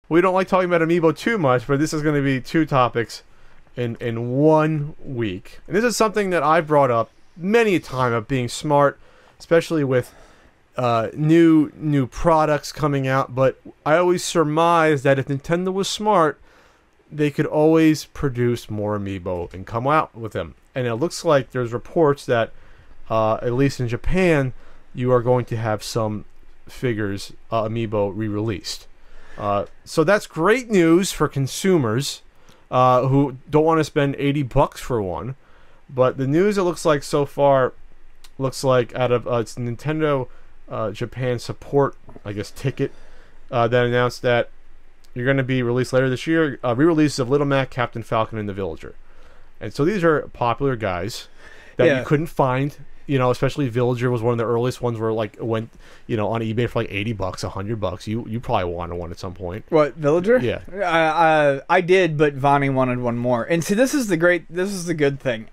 We don't like talking about Amiibo too much, but this is going to be 2 topics in 1 week. And this is something that I brought up many a time of being smart, especially with new products coming out. But I always surmised that if Nintendo was smart, they could always produce more Amiibo and come out with them. And it looks like there's reports that, at least in Japan, you are going to have some figures Amiibo re-released. So that's great news for consumers who don't want to spend $80 for one. But the news, it looks like so far, looks like out of it's Nintendo Japan support, I guess, ticket that announced that you're going to be released later this year. Re-releases of Little Mac, Captain Falcon, and the Villager. And so these are popular guys that you couldn't find. You know, especially Villager was one of the earliest ones where like went, you know, on eBay for like $80, $100. You probably wanted one at some point. What, Villager? Yeah. I did, but Vonnie wanted one more. And see, this is the good thing.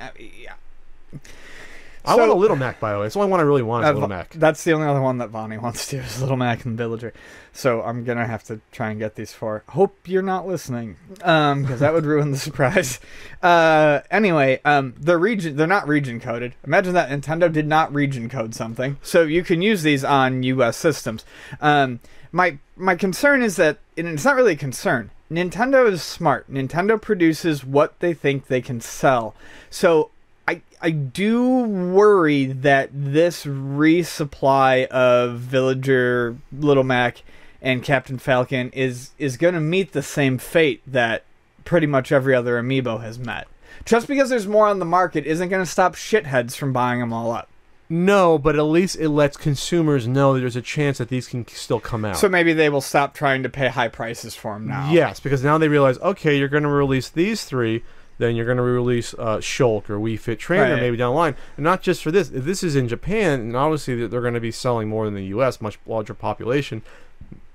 I want a Little Mac, by the way. It's the only one I really want is Little Mac. That's the only other one that Vonnie wants to is Little Mac and Villager. So I'm going to have to try and get these for. Hope you're not listening, because that would ruin the surprise. Anyway, they're not region coded. Imagine that Nintendo did not region code something. So you can use these on US systems. My concern is that, and it's not really a concern, Nintendo is smart. Nintendo produces what they think they can sell. So I do worry that this resupply of Villager, Little Mac, and Captain Falcon is going to meet the same fate that pretty much every other Amiibo has met. Just because there's more on the market isn't going to stop shitheads from buying them all up. No, but at least it lets consumers know that there's a chance that these can still come out. So maybe they will stop trying to pay high prices for them now. Yes, because now they realize, okay, you're going to release these 3, then you're going to release Shulk or Wii Fit Trainer maybe down the line. And not just for this. If this is in Japan, and obviously they're going to be selling more in the U.S., much larger population,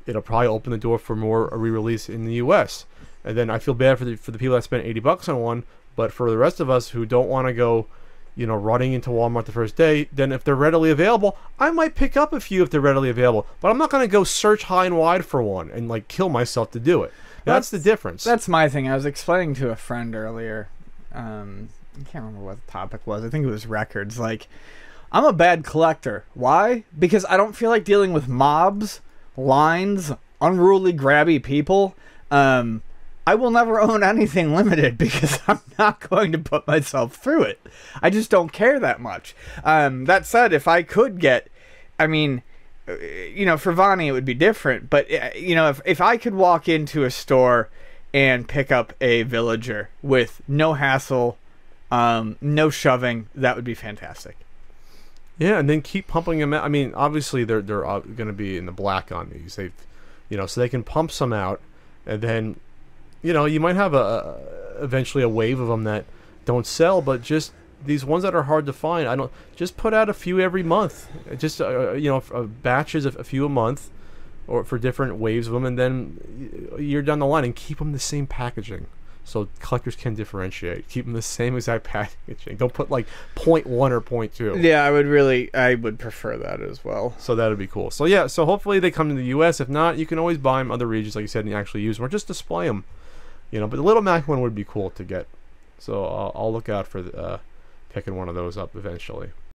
it'll probably open the door for more re-release in the U.S. And then I feel bad for the people that spent $80 on one, but for the rest of us who don't want to go, you know, running into Walmart the first day, then if they're readily available, I might pick up a few if they're readily available. But I'm not going to go search high and wide for one and like kill myself to do it. That's the difference. That's my thing. I was explaining to a friend earlier. I can't remember what the topic was. I think it was records. Like, I'm a bad collector. Why? Because I don't feel like dealing with mobs, lines, unruly, grabby people. I will never own anything limited because I'm not going to put myself through it. I just don't care that much. That said, if I could get, I mean, you know, for Vonnie it would be different, but you know, if I could walk into a store and pick up a Villager with no hassle, no shoving, that would be fantastic. Yeah, and then keep pumping them out. I mean, obviously they're going to be in the black on these. They've, you know, so they can pump some out, and then, you know, you might have eventually a wave of them that don't sell, but just these ones that are hard to find, just put out a few every month. Just you know, batches of a few a month, or for different waves of them, and then you're down the line, and keep them the same packaging, so collectors can differentiate. Keep them the same exact packaging. Don't put like 0.1 or 0.2. Yeah, I would prefer that as well. So that would be cool. So yeah, so hopefully they come to the U.S. If not, you can always buy them other regions, like you said, and actually use them or just display them. You know, but the Little Mac one would be cool to get. So I'll look out for picking one of those up eventually.